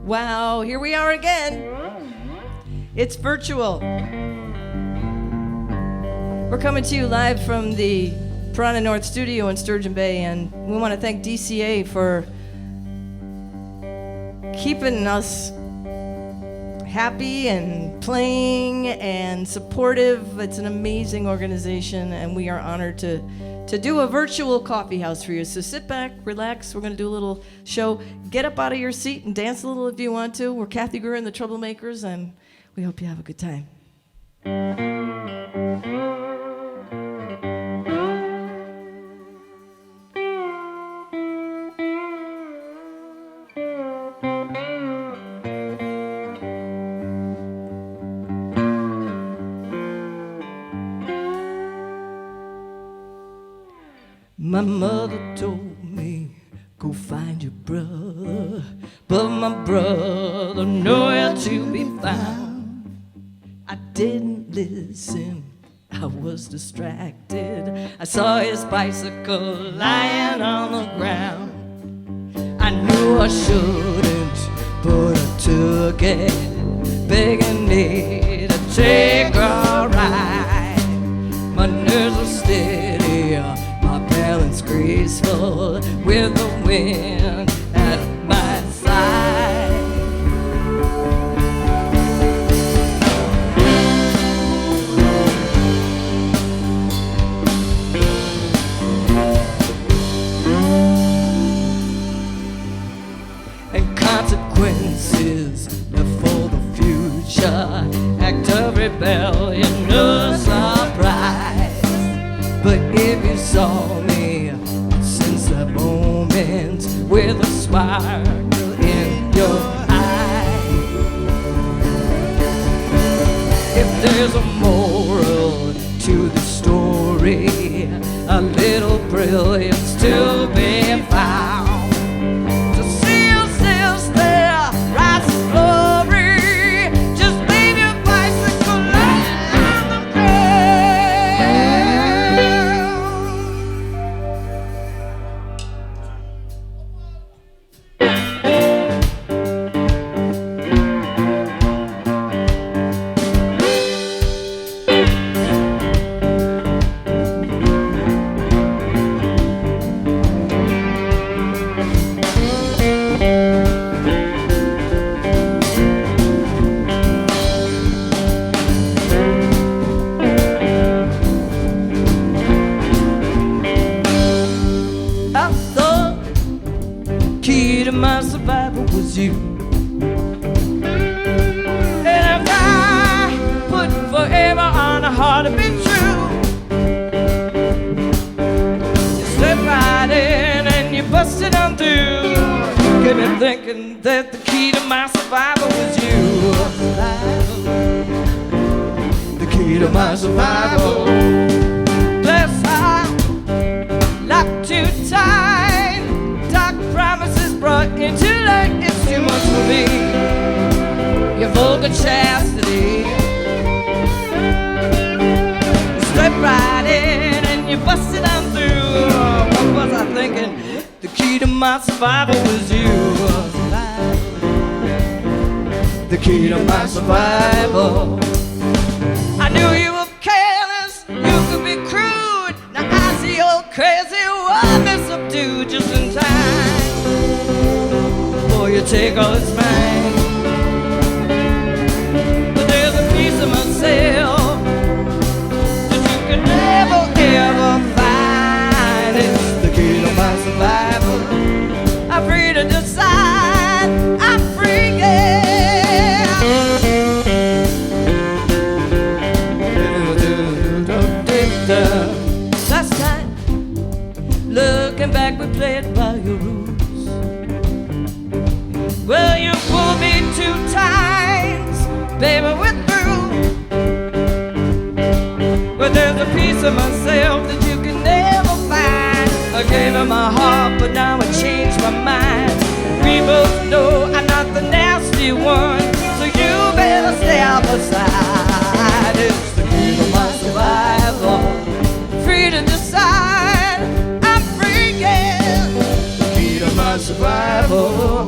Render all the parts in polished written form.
Wow, here we are again. It's virtual. We're coming to you live from the Piranha North studio in Sturgeon Bay, and we want to thank DCA for keeping us happy and playing and supportive. It's an amazing organization, and we are honored to do a virtual coffee house for you. So sit back, relax. We're going to do a little show. Get up out of your seat and dance a little if you want to. We're Cathy Grier and the Troublemakers, and we hope you have a good time. My mother told me, go find your brother, but my brother nowhere to be found. I didn't listen, I was distracted. I saw his bicycle lying on the ground. I knew I shouldn't, but I took it, begging me to take a ride. My nerves were steady, my balance graceful, with the wind at my side. And consequences left for the future, act of rebellion, no surprise. But if you saw me since that moment, with a sparkle in your eye, if there's a moral to the story, a little brilliance to be found. To see yourself there, rise to glory, just leave your bicycle lying on the my survival was you. And if I put forever on a heart to be true, you stepped right in and you busted on through. Get me thinking that the key to my survival was you. The key to my survival. Bless I locked too tight. Dark promises brought into light. It's too much for me. Your vulgar chastity. You stepped right in and you busted on through. What was I thinking? The key to my survival was you. The key to my survival. I knew you were careless, you could be crude. Now I see your crazy woman subdued just in time. Before you take all that's mine. But there's a piece of myself that you can never ever find. It's the key to my survival. I'm free to decide, I'm free, yeah. Last time, looking back, we played by your rules. Well, you pulled me 2 times, baby, we're through. But there's a piece of myself that you can never find. I gave her my heart, but now I changed my mind. We both know I'm not the nasty one, so you better stay out my side. It's the key to my survival. Free to decide, I'm free, yeah. The key to my survival.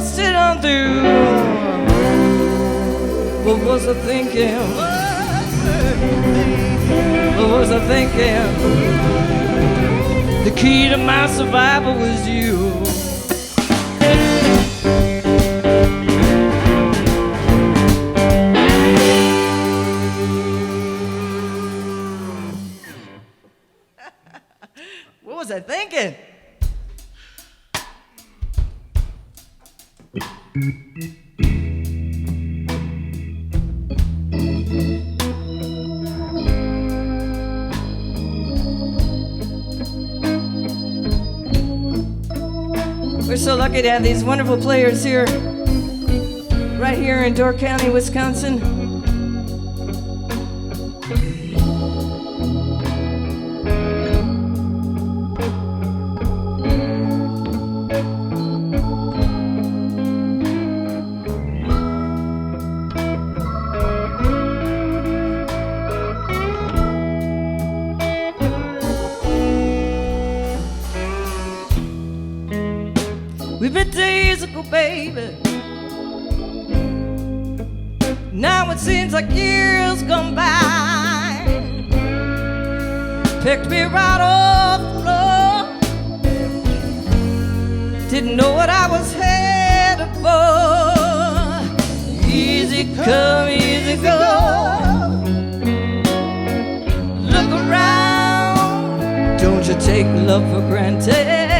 bust it on through. What was I thinking? What was I thinking? The key to my survival was you. What was I thinking? We're so lucky to have these wonderful players here, right here in Door County, Wisconsin. We've been days ago, baby. Now it seems like years gone by. Picked me right off the floor. Didn't know what I was headed for. Easy come, easy go. Look around. Don't you take love for granted.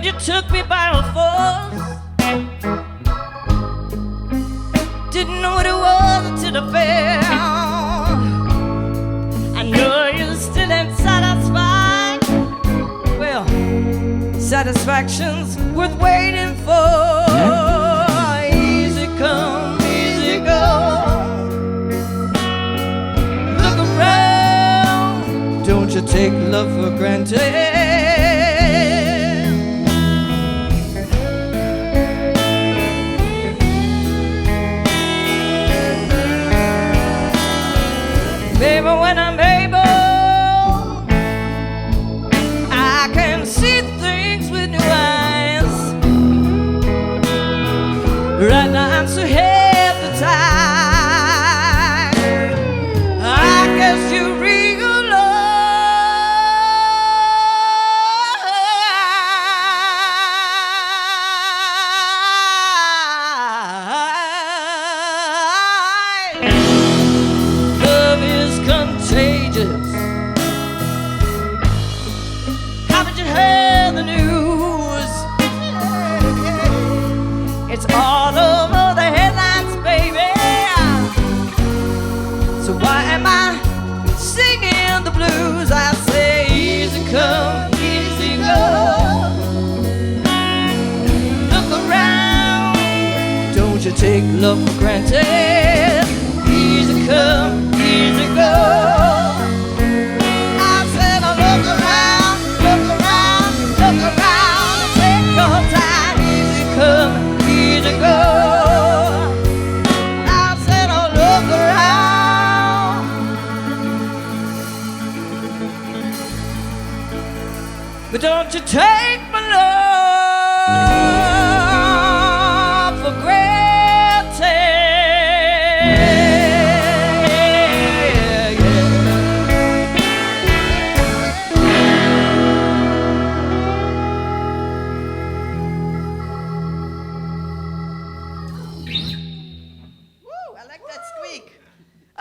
You took me by force. Didn't know what it was until I fell. I know you still ain't satisfied. Well, satisfaction's worth waiting for. Easy come, easy go. Look around. Don't you take love for granted. Baby, when I'm able, I can see things with new eyes. Right now I'm so hypnotized. I guess you it's all over the headlines, baby. So why am I singing the blues? I say easy come, easy go. Look around. Don't you take love for granted. Easy come, easy go. I said look around, look around, look around. Take your time, easy come. To go. I said, oh, look around. But don't you take my love for granted.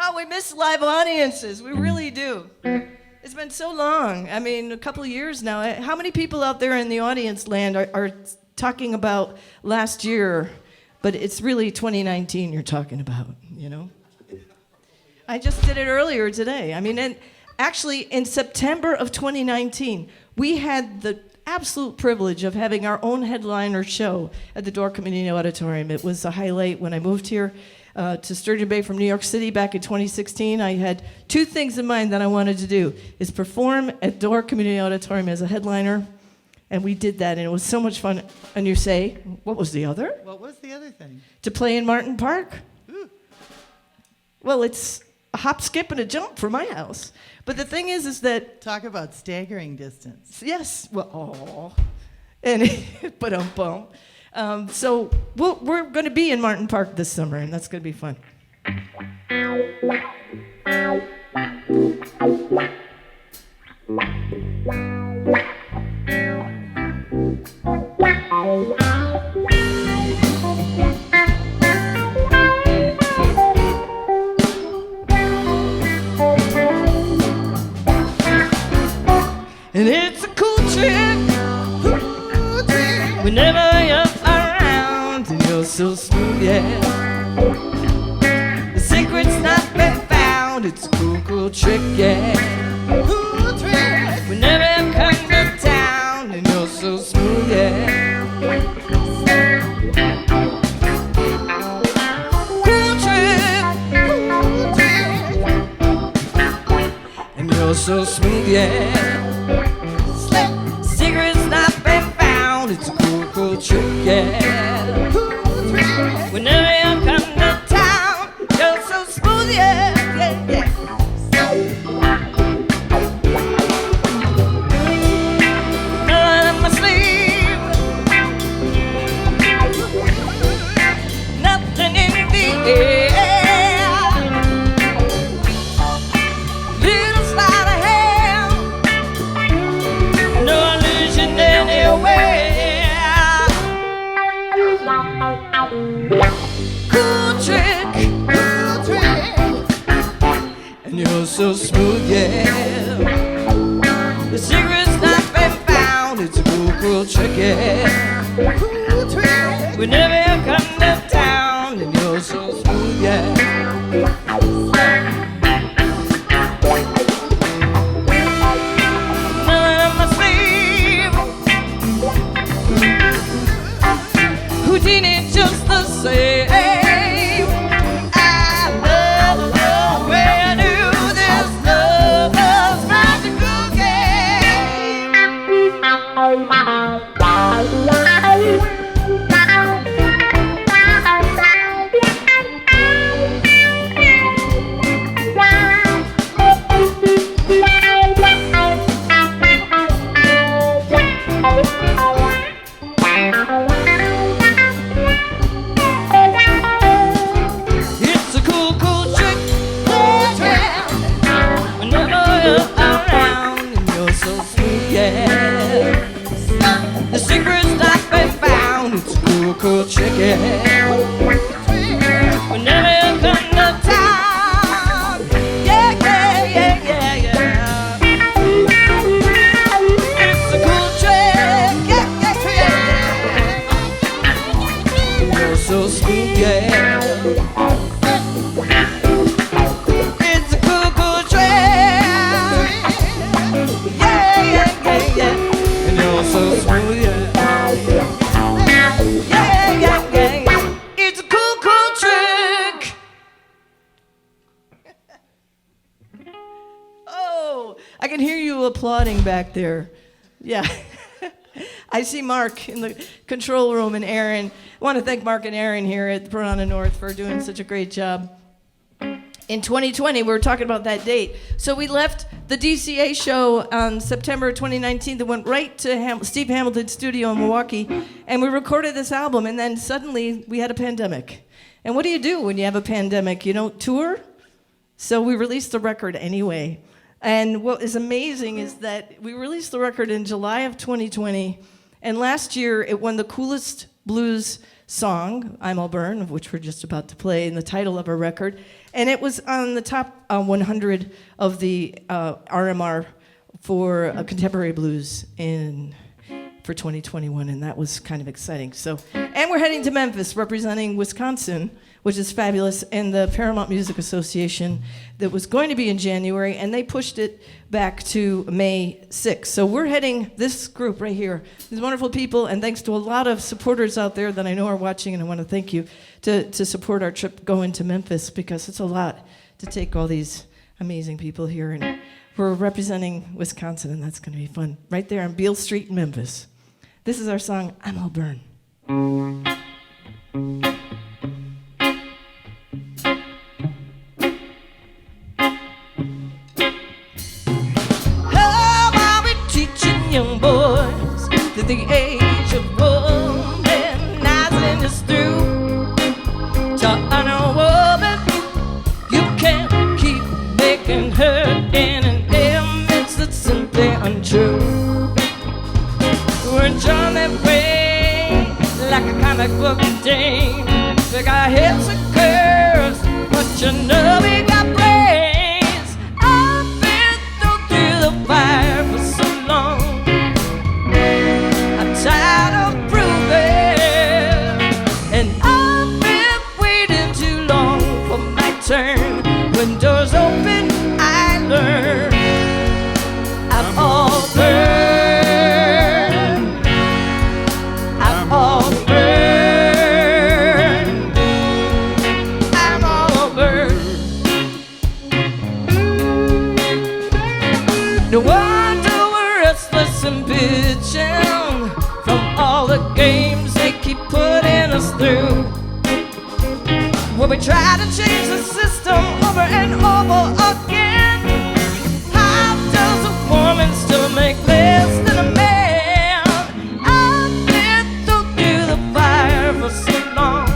Oh, we miss live audiences. We really do. It's been so long. I mean, a couple of years now. How many people out there in the audience land are talking about last year, but it's really 2019 you're talking about, you know? I just did it earlier today. I mean, and actually in September of 2019, we had the absolute privilege of having our own headliner show at the Door Community Auditorium. It was a highlight when I moved here to Sturgeon Bay from New York City back in 2016. I had two things in mind that I wanted to do, is perform at Door Community Auditorium as a headliner, and we did that, and it was so much fun. And you say, what was the other? What was the other thing? To play in Martin Park. Ooh. Well, it's a hop, skip, and a jump from my house. But the thing is that... Talk about staggering distance. Yes. Well, and ba-dum-bum. So we're going to be in Martin Park this summer, and that's going to be fun. And it's a cool trick whenever you're around, and you're so smooth, yeah. The secret's not been found. It's a cool trick, yeah. Cool trick whenever you come to town, and you're so smooth, yeah. Cool trick, and you're so smooth, yeah. Secret's not been found. It's a cool trick, yeah. Whenever you come to town, you're so smooth, yeah, yeah, yeah. Nothing in my sleeve, nothing in the air. Little sleight of hand, no illusion anywhere. Cool trick, and you're so smooth, yeah. The secret's not been found. It's a cool trick, yeah. Cool trick whenever you come to town, and you're so smooth, yeah. Houdini just the same. I love the way I do this love's magical It's a cool trick, whenever you're around, and you're so sweet, yeah. The secret's not been found. It's a cool trick, yeah. Whenever you come to town, yeah, yeah, yeah, yeah, yeah. It's a cool trick, yeah, yeah, yeah. You're so sweet, yeah. It's a cool trick, yeah, yeah, yeah, yeah. And you're so smooth, yeah. Yeah, yeah, yeah, yeah. It's a cool trick. Oh, I can hear you applauding back there. Yeah. I see Mark in the control room and Aaron. I want to thank Mark and Aaron here at Piranha North for doing such a great job. In 2020, we were talking about that date. So we left the DCA show on September 2019 that went right to Steve Hamilton's studio in Milwaukee, and we recorded this album, and then suddenly we had a pandemic. And what do you do when you have a pandemic? You don't tour? So we released the record anyway. And what is amazing is that we released the record in July of 2020, and last year it won the coolest blues song, I'm Auburn, of which we're just about to play, in the title of our record. And it was on the top 100 of the RMR for contemporary blues for 2021, and that was kind of exciting. So, and we're heading to Memphis, representing Wisconsin, which is fabulous, and the Paramount Music Association that was going to be in January, and they pushed it back to May 6th. So we're heading, this group right here, these wonderful people, and thanks to a lot of supporters out there that I know are watching, and I want to thank you to support our trip going to Memphis, because it's a lot to take all these amazing people here, and we're representing Wisconsin, and that's going to be fun. Right there on Beale Street in Memphis. This is our song, I'm Auburn. book dame. They got hips and curves, but you know we got brains. I've been through the fire for so long. I'm tired of proving, and I've been waiting too long for my turn. When doors open, I learn. I'm all burned. I'm all burned. I'm all burned. No wonder we're restless and bitching from all the games they keep putting us through. When we try to change the system over and over again, how does a woman still make less than a man? I've been through the fire for so long,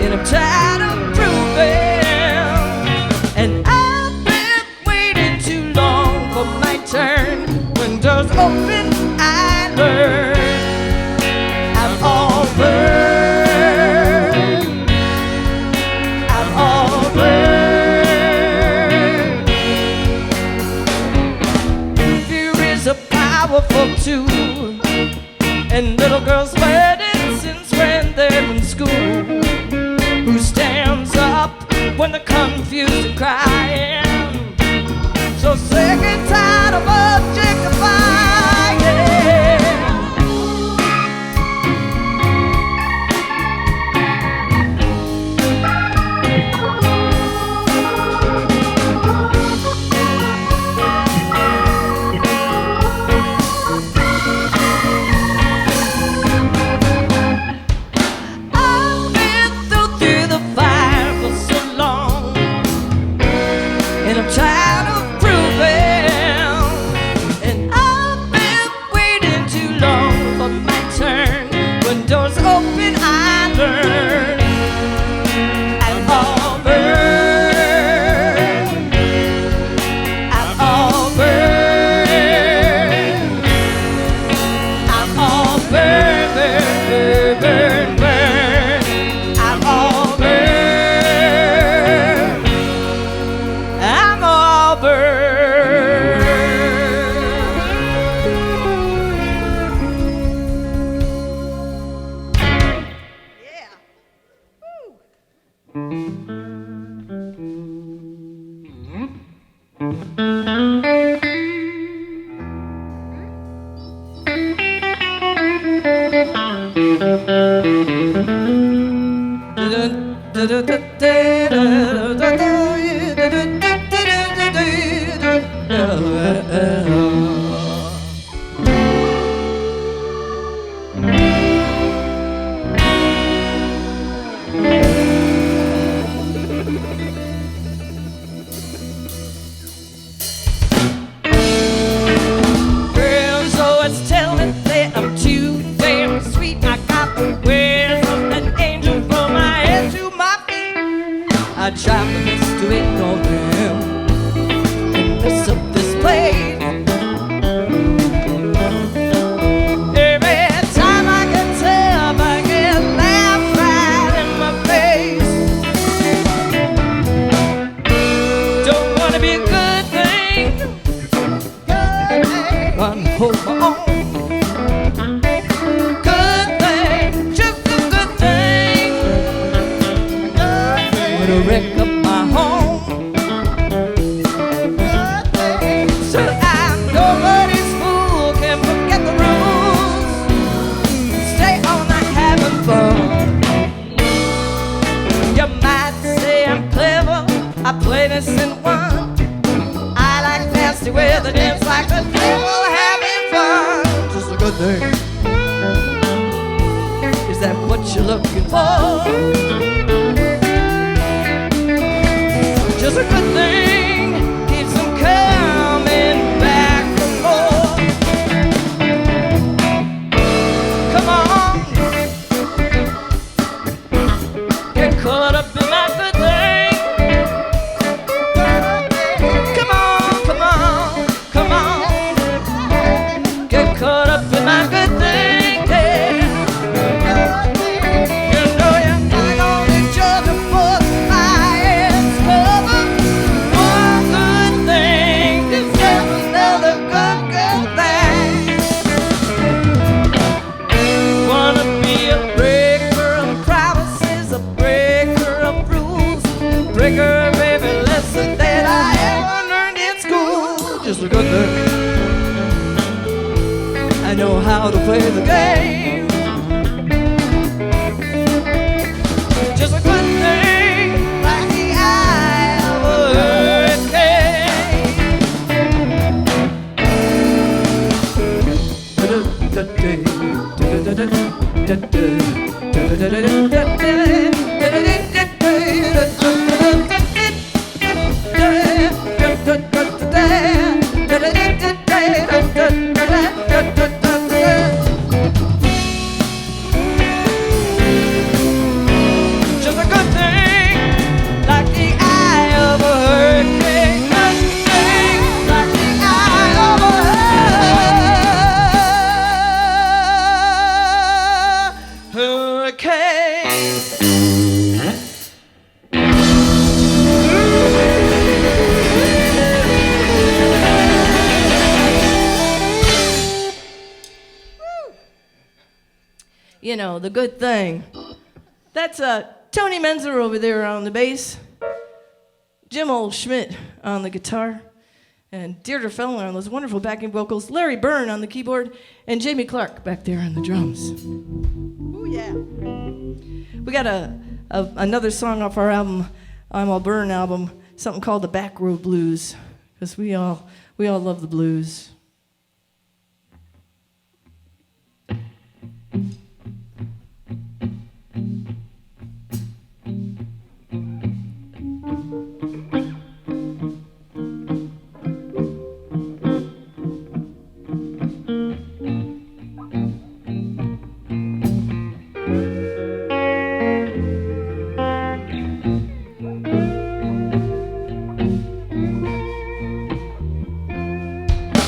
and I'm tired of proving. And I've been waiting too long for my turn. When doors open, I learn. I'm all burned. I'm all burned. Fear is a powerful tool, and little girls learn it since when they're in school. Who stands up when they're confused and crying? So sick and tired of objectifying. I've been through the fire for so long, and I'm tired of proving. And I've been waiting too long for my turn. When doors open, I learn. I'm all burned. I'm all burned. I'm all burned, burned, burned, burned. I'm all burned. I'm all burned. Yeah. Girls always tell me that I'm too damn sweet. I got the ways of an angel from my head to my feet. I try my best to ignore them and mess up this place. Every time I can tell, I get laughed right in my face. Don't wanna be a good thing, but hold my own. Good thing, just a good thing. Gonna wreck up my home. So I'm nobody's fool, can forget the rules. Stay on night having fun. You might say I'm clever, I play this in one. I like nasty weather, dance like the devil, having fun. Just a good thing. Is that what you're looking for? Just a good thing, keeps them coming back for more. Come on, get caught up in my good thing. Come on, come on, come on, get caught up in my good thing. Yeah. how to play the game. Just a good thing like the eye of a just a good thing like the eye of a hurricane. Just a thing like the eye of a hurricane. You know, the good thing. That's Tony Menzer over there on the bass, Jim Schmidt on the guitar, and Deirdre Fellner on those wonderful backing vocals, Larry Byrne on the keyboard, and Jamie Clark back there on the drums. Ooh, yeah. We got another song off our album, I'm All Byrne album, something called the Back Road Blues, because we all love the blues.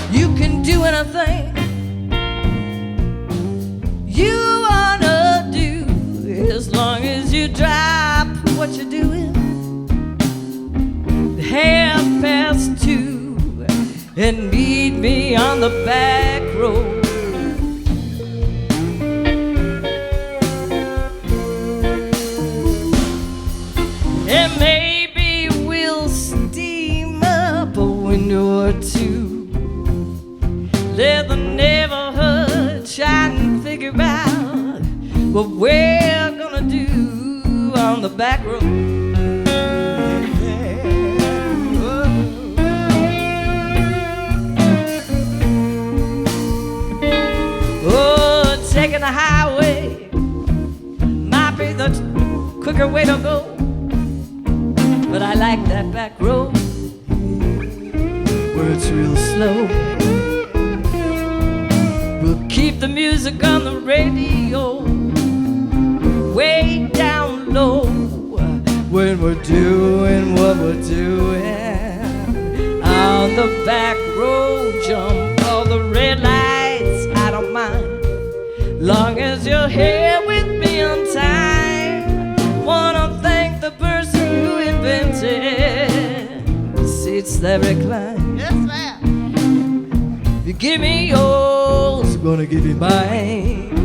You can do anything you wanna do as long as you drop what you're doing. 2:30 and meet me on the back road. And maybe we'll steam up a window or two. Let the neighborhood try and figure out what we're gonna do on the back road. Oh, taking the highway might be the quicker way to go, but I like that back road where it's real slow. We'll keep the music on the radio way down low when we're doing what we're doing on the back road. Jump all the red lights, I don't mind, long as you're here with me on time. Wanna thank the person who invented the seats that recline. Yes, ma'am. If you give me yours, I'm gonna give you mine.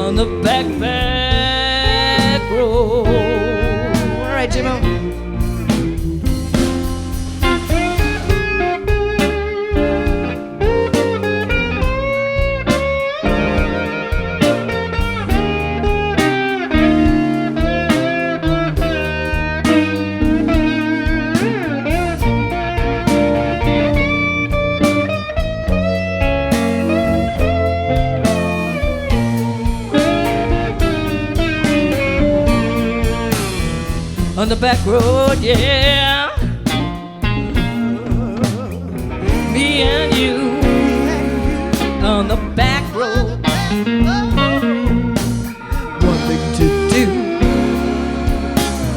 On the back road. All right, Jimmo. On the back road, yeah. Me and you on the back road. One thing to do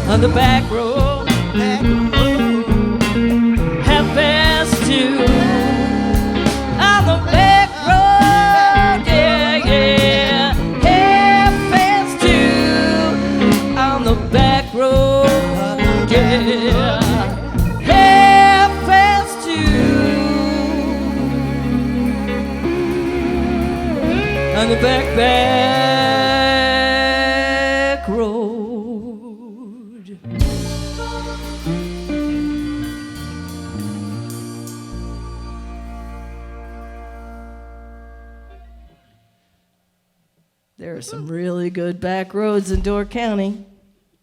on the back road. Half past 2 on the back road, yeah, yeah. Half past 2 on the back road. Yeah, half past 2 on the back road. There are some really good back roads in Door County.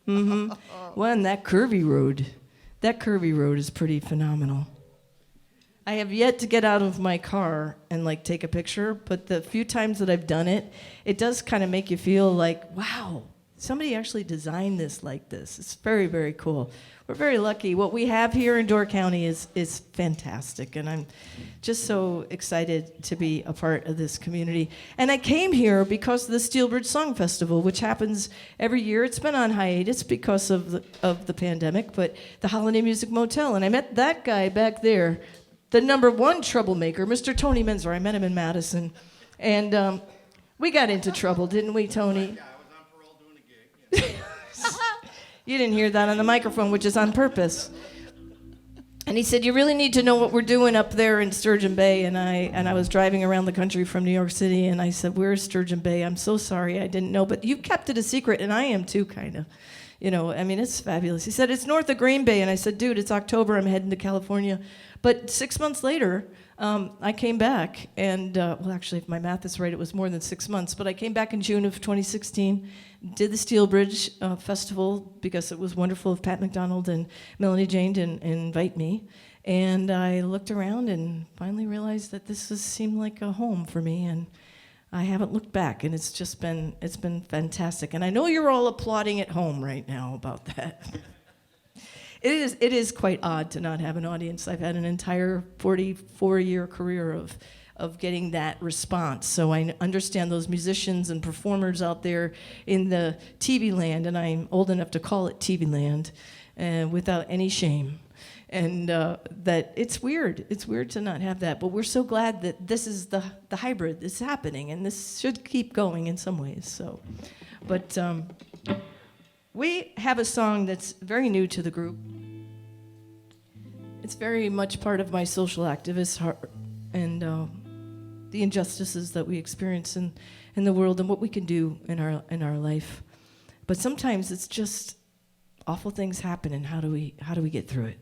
Mm-hmm. One, that curvy road is pretty phenomenal. I have yet to get out of my car and like take a picture, but the few times that I've done it, it does kind of make you feel like, wow, somebody actually designed this like this. It's very, very cool. We're very lucky. What we have here in Door County is fantastic, and I'm just so excited to be a part of this community. And I came here because of the Steelbridge Song Festival, which happens every year. It's been on hiatus because of the pandemic, but the Holiday Music Motel, and I met that guy back there, the #1 troublemaker, Mr. Tony Menzer. I met him in Madison, and we got into trouble, didn't we, Tony? Yeah, I was on parole doing a gig. You didn't hear that on the microphone, which is on purpose. And he said, you really need to know what we're doing up there in Sturgeon Bay. And I was driving around the country from New York City, and I said, where's Sturgeon Bay? I'm so sorry, I didn't know. But you kept it a secret, and I am too, kind of. You know, I mean, it's fabulous. He said, it's north of Green Bay. And I said, dude, it's October, I'm heading to California. But 6 months later, I came back, and, well, actually, if my math is right, it was more than 6 months. But I came back in June of 2016, did the Steelbridge Festival, because it was wonderful of Pat McDonald and Melanie Jane to invite me. And I looked around and finally realized that this seemed like a home for me, and I haven't looked back, and it's been fantastic. And I know you're all applauding at home right now about that. It is quite odd to not have an audience. I've had an entire 44-year career of getting that response. So I understand those musicians and performers out there in the TV land, and I'm old enough to call it TV land, without any shame. And that it's weird. It's weird to not have that. But we're so glad that this is the hybrid that's happening, and this should keep going in some ways. So, but we have a song that's very new to the group. It's very much part of my social activist heart, and the injustices that we experience in the world and what we can do in our life. But sometimes it's just awful things happen, and how do we get through it?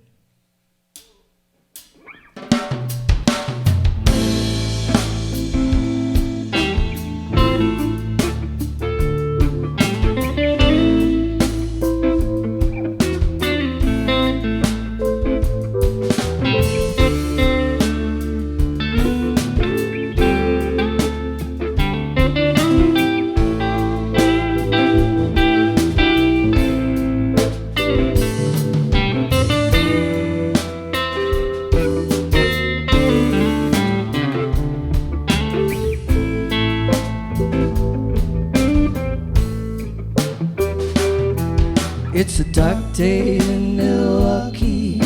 It's a dark day in Milwaukee.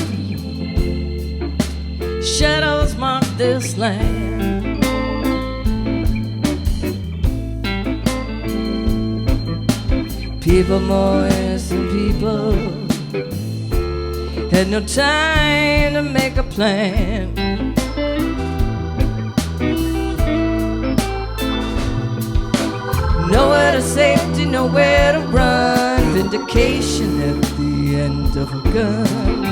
Shadows mark this land. People, more innocent people, had no time to make a plan. Nowhere to safety, nowhere to run. Vindication at the end of a gun.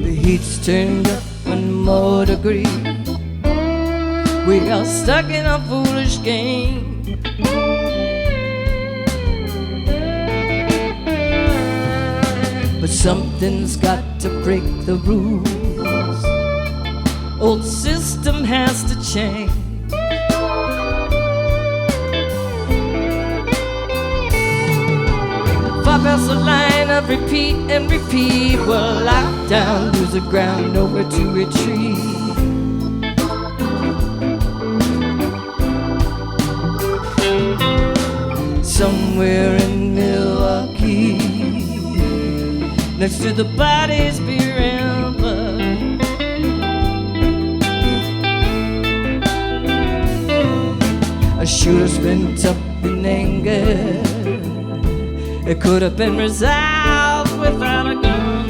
The heat's turned up 1 more degree. We are stuck in a foolish game. But something's got to break the rules. Old system has to change. Far past the line of repeat and repeat. We're locked down, lose the ground, nowhere to retreat. Somewhere in Milwaukee, next to the bodies, beer and blood. A shooter's been up in anger. It could have been resolved without a gun.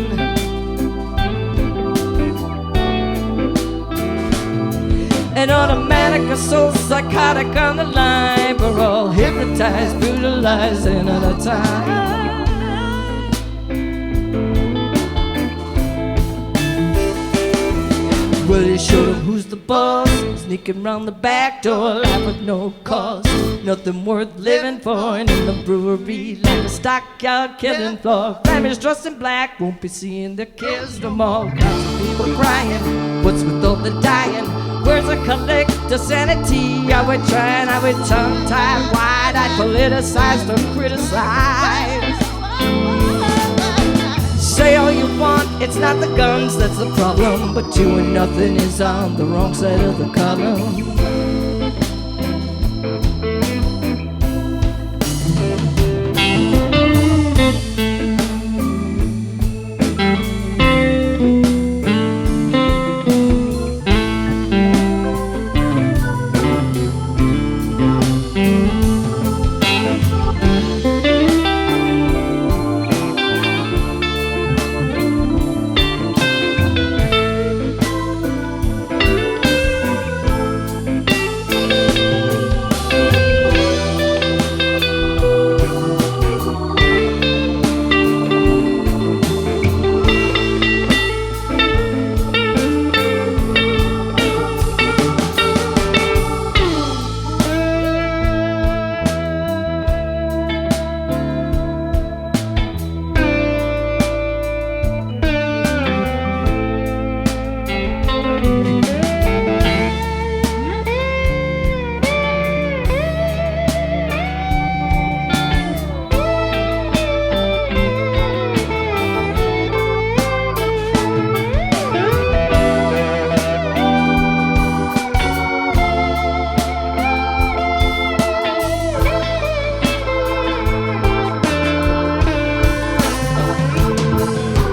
An automatic assault, psychotic on the line. We're all hypnotized, brutalized, and at a time. Well, he showed him who's the boss, sneaking round the back door, laugh with no cause. Nothing worth living for, and in the brewery, like a stockyard killing floor. Families dressed in black won't be seeing their kids no more. Lots of people crying, what's with all the dying? Where's the collector sanity? Are we trying, are we tongue-tied, wide-eyed, politicized or criticized? Say all you want, it's not the guns that's the problem, but you and nothing is on the wrong side of the column.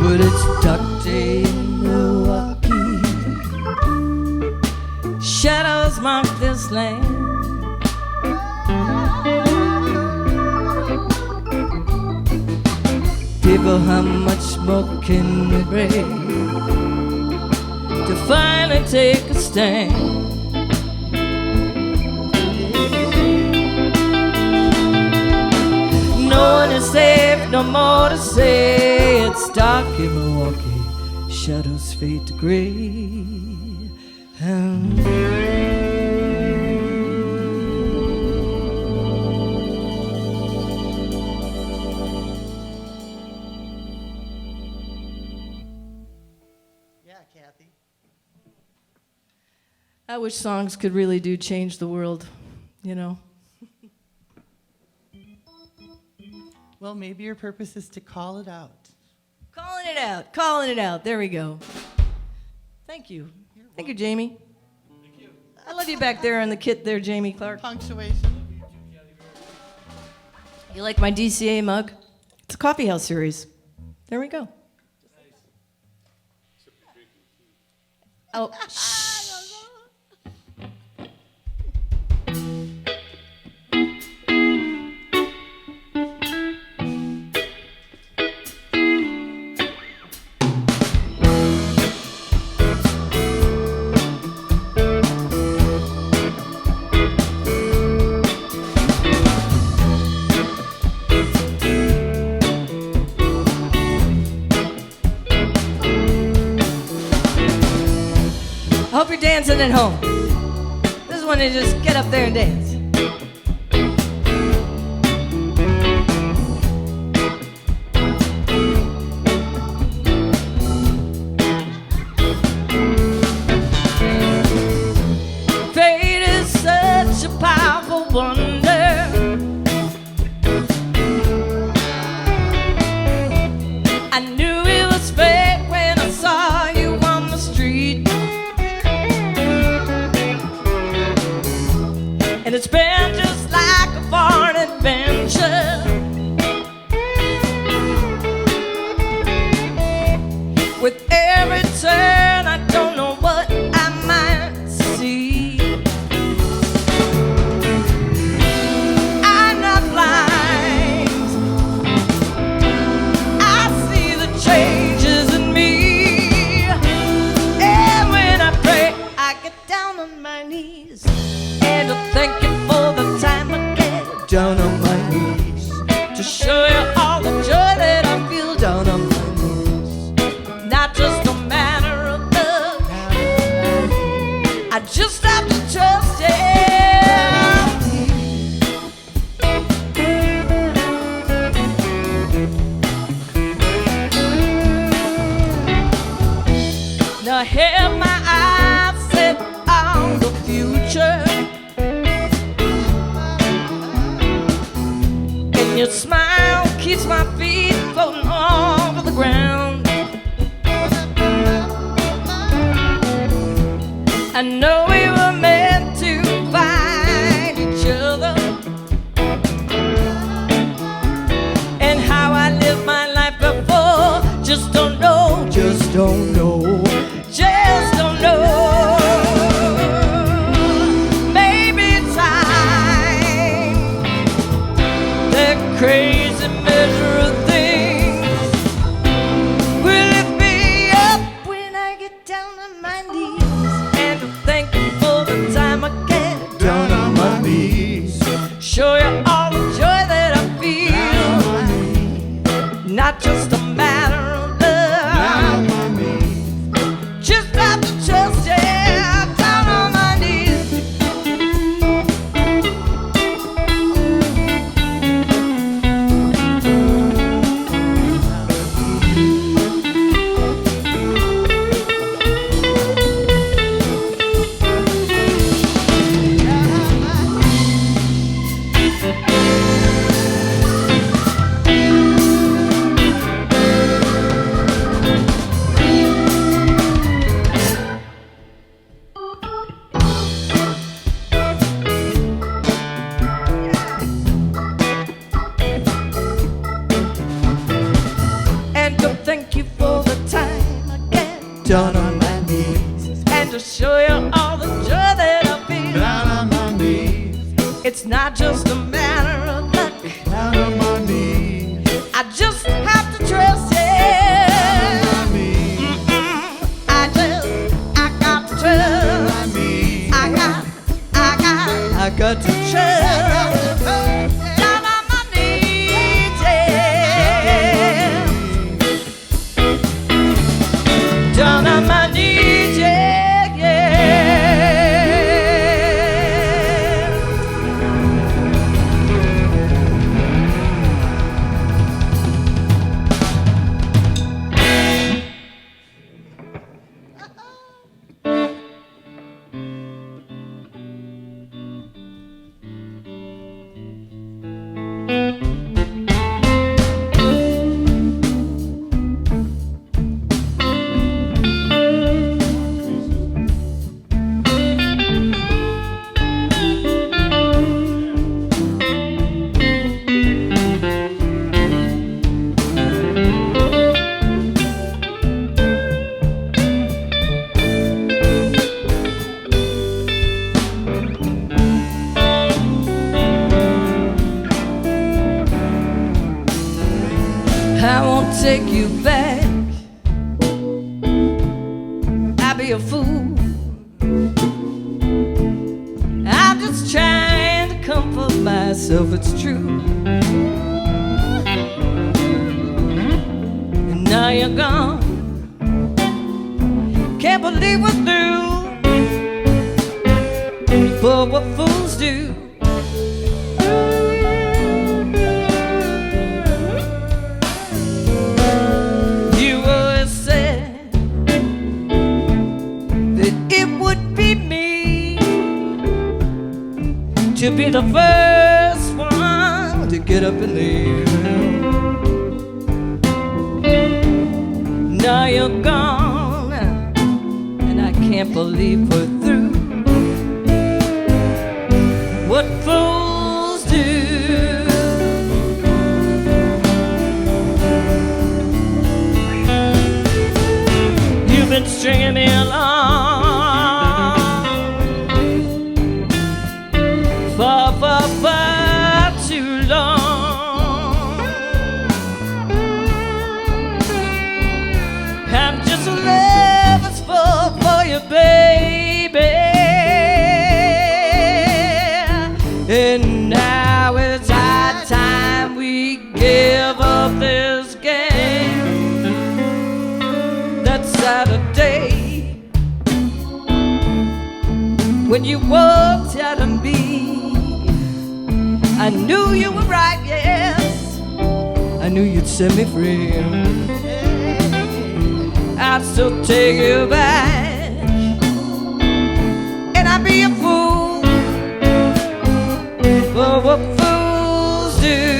But it's a dark day in Milwaukee. Shadows mark this land. People, how much more can we break to finally take a stand? No one is safe, no more to say. It's dark in Milwaukee, shadows fade to gray. Yeah, Cathy. I wish songs could really do change the world, you know. Well, maybe your purpose is to call it out. Calling it out, calling it out. There we go. Thank you. Thank you, Jamie. Thank you. I love you back there in the kit there, Jamie Clark. Punctuation. You like my DCA mug? It's a Coffeehouse series. There we go. Oh, shh. I hope you're dancing at home. This is when you just get up there and dance. Fate is such a powerful wonder. I knew it was fate when I saw you on the street. And it's I just have to trust it. Now have my eyes set on the future, and your smile keeps my feet floating off the ground. I know we were meant to find each other, and how I lived my life before, just don't know, just don't know, just don't know. Maybe time, that crazy measure of things, will lift me up when I get down on my knees. And to thank you for the time I get down on my knees, show you all the joy that I feel, not just a matter of love, just have to trust you down on my knees. And to thank you for the time I get down on my knees, and to show you all the joy that I feel, Down on my knees, it's not just a matter of luck, down on my knees, I just have to trust it. I got to trust. I got to trust. Down on my knees, yeah. Down on my knees, yeah, yeah. I won't take you back, I'll be a fool. I'm just trying to comfort myself, it's true. And now you're gone, can't believe we're through, but what fools do. To be the first one to get up and leave. Now you're gone, and I can't believe we're through. What fools do. You've been stringing me along far too long. I'm just a lover's for you, baby. And now it's high time we give up this game. That Saturday when you walked out on me. I knew you were right, yes. I knew you'd set me free. I'd still take you back, and I'd be a fool for what fools do.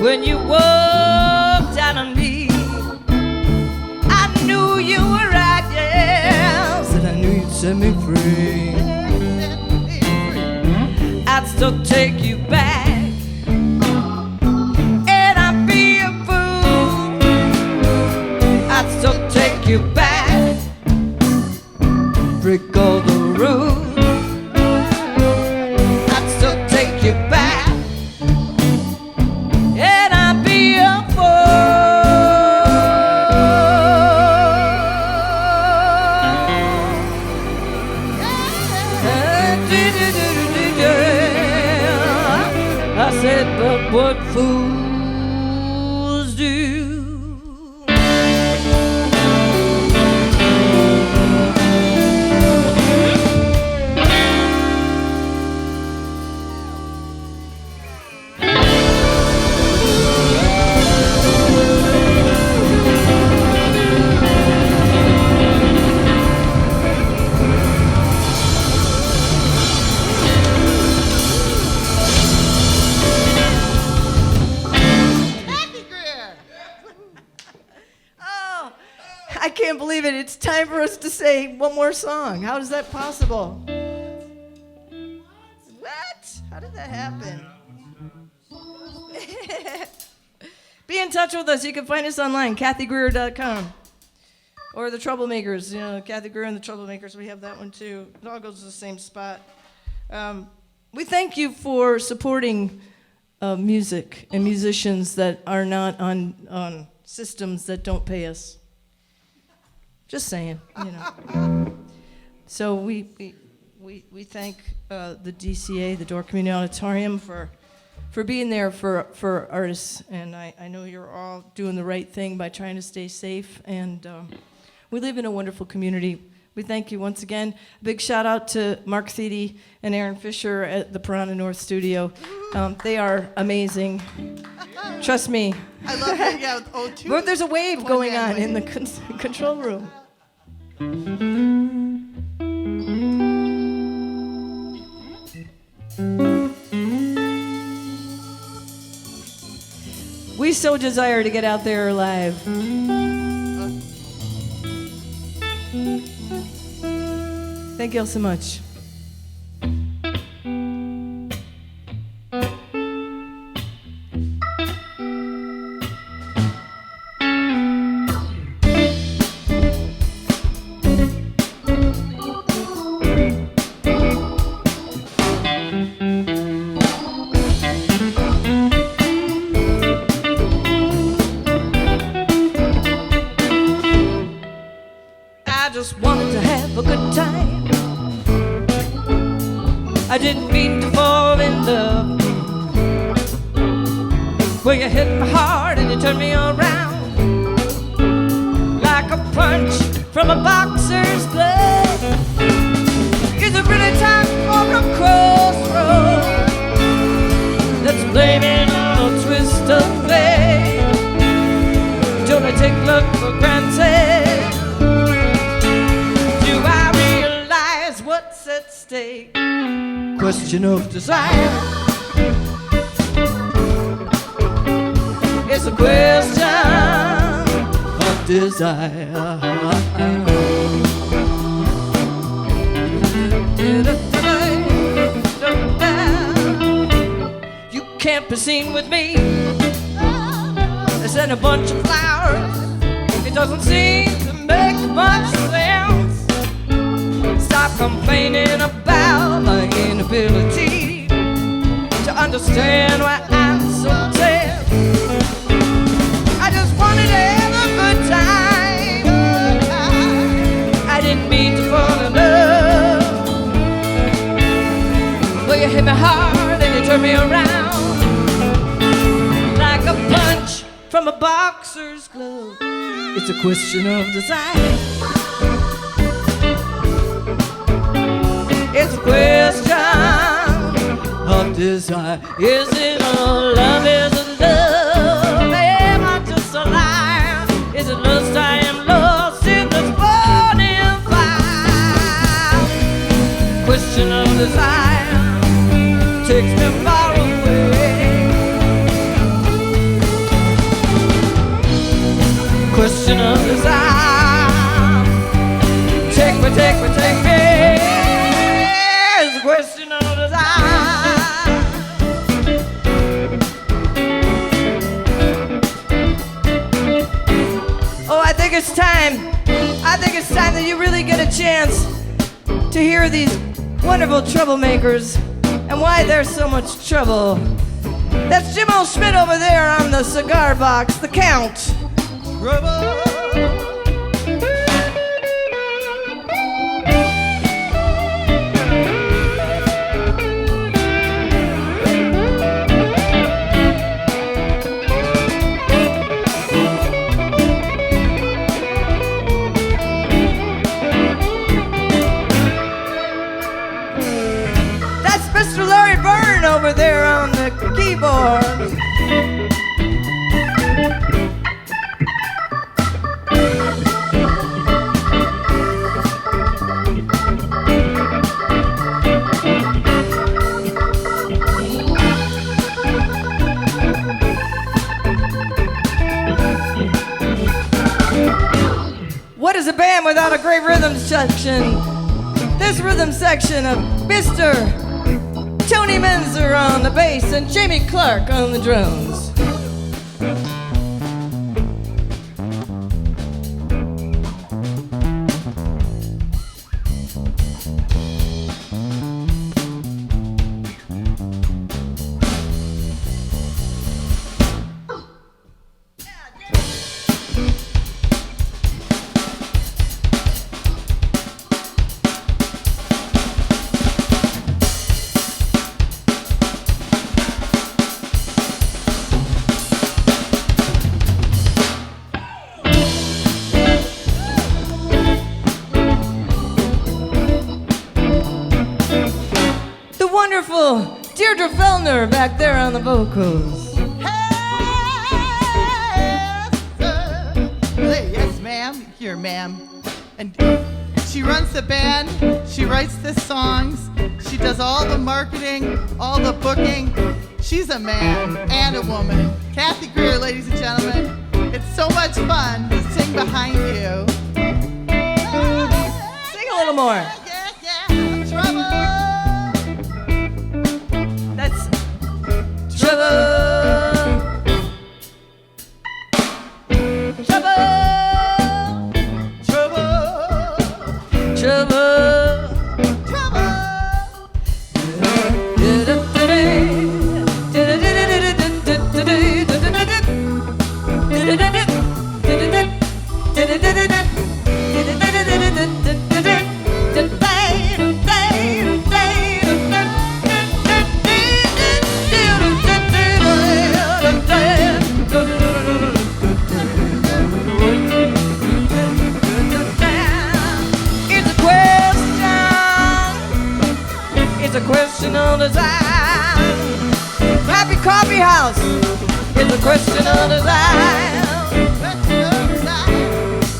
When you walked out on me, I knew you were right, yes, and I knew you'd set me free. I'd still take you back, and I'd be a fool. I'd still take you back, break all the rules. I'd still take you back. But what fools do. I can't believe it. It's time for us to say one more song. How is that possible? What? How did that happen? Be in touch with us. You can find us online, cathygrier.com. Or the Troublemakers. You know, Cathy Grier and the Troublemakers. We have that one too. It all goes to the same spot. We thank you for supporting music and musicians that are not on systems that don't pay us. Just saying, you know. So we thank the DCA, the Door Community Auditorium, for being there for artists. And I know you're all doing the right thing by trying to stay safe. And we live in a wonderful community. We thank you once again. Big shout out to Mark Thede and Aaron Fisher at the Piranha North Studio. They are amazing. Trust me. I love hanging out with O2. But there's a wave going on in the control room. We so desire to get out there alive. Thank you all so much. didn't mean to fall in love. Well, you hit me hard and you turned me around like a punch from a boxer's glove. Is it really time for a crossroad? Let's blame it on a twist of fate. Don't I take love for granted? Do I realize what's at stake? Question of desire. It's a question of desire. You can't be seen with me. Send a bunch of flowers. It doesn't seem to make much sense. Stop complaining about my inability to understand why I'm so tense. I just wanted to have a good time. I didn't mean to fall in love. Well, you hit me hard and you turned me around like a punch from a boxer's glove. It's a question of desire. It's a question of desire. Is it a love? Is it love? Am I just a liar? Is it lust? I am lost in this burning fire. Question of desire takes me far away. Question of desire. Take me, take me, take me. It's a question of desire. Oh, I think it's time. I think it's time that you really get a chance to hear these wonderful troublemakers and why there's so much trouble. That's Jim O. Schmidt over there on the cigar box, the Count. That's Mr. Larry Byrne over there on the keyboard. What is a band without a great rhythm section? This rhythm section of Mr. Tony Menzer on the bass and Jamie Clark on the drums. Wonderful Deirdre Fellner back there on the vocals. Yes, ma'am. Here, ma'am. And she runs the band. She writes the songs. She does all the marketing, all the booking. She's a man and a woman. Cathy Grier, ladies and gentlemen. It's so much fun to sing behind you. Sing a little more. Yeah, trouble. That's trouble. Trouble. Trouble. It's a question of desire.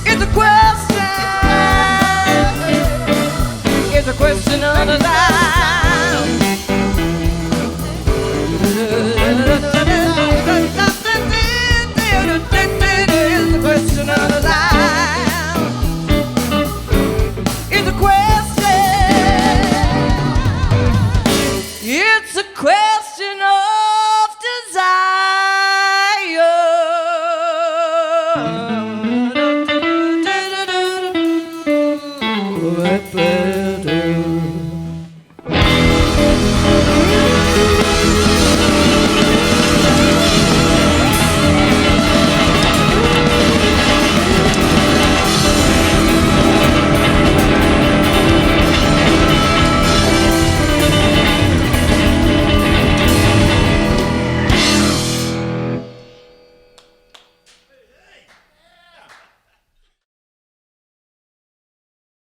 It's a question. It's a question of desire.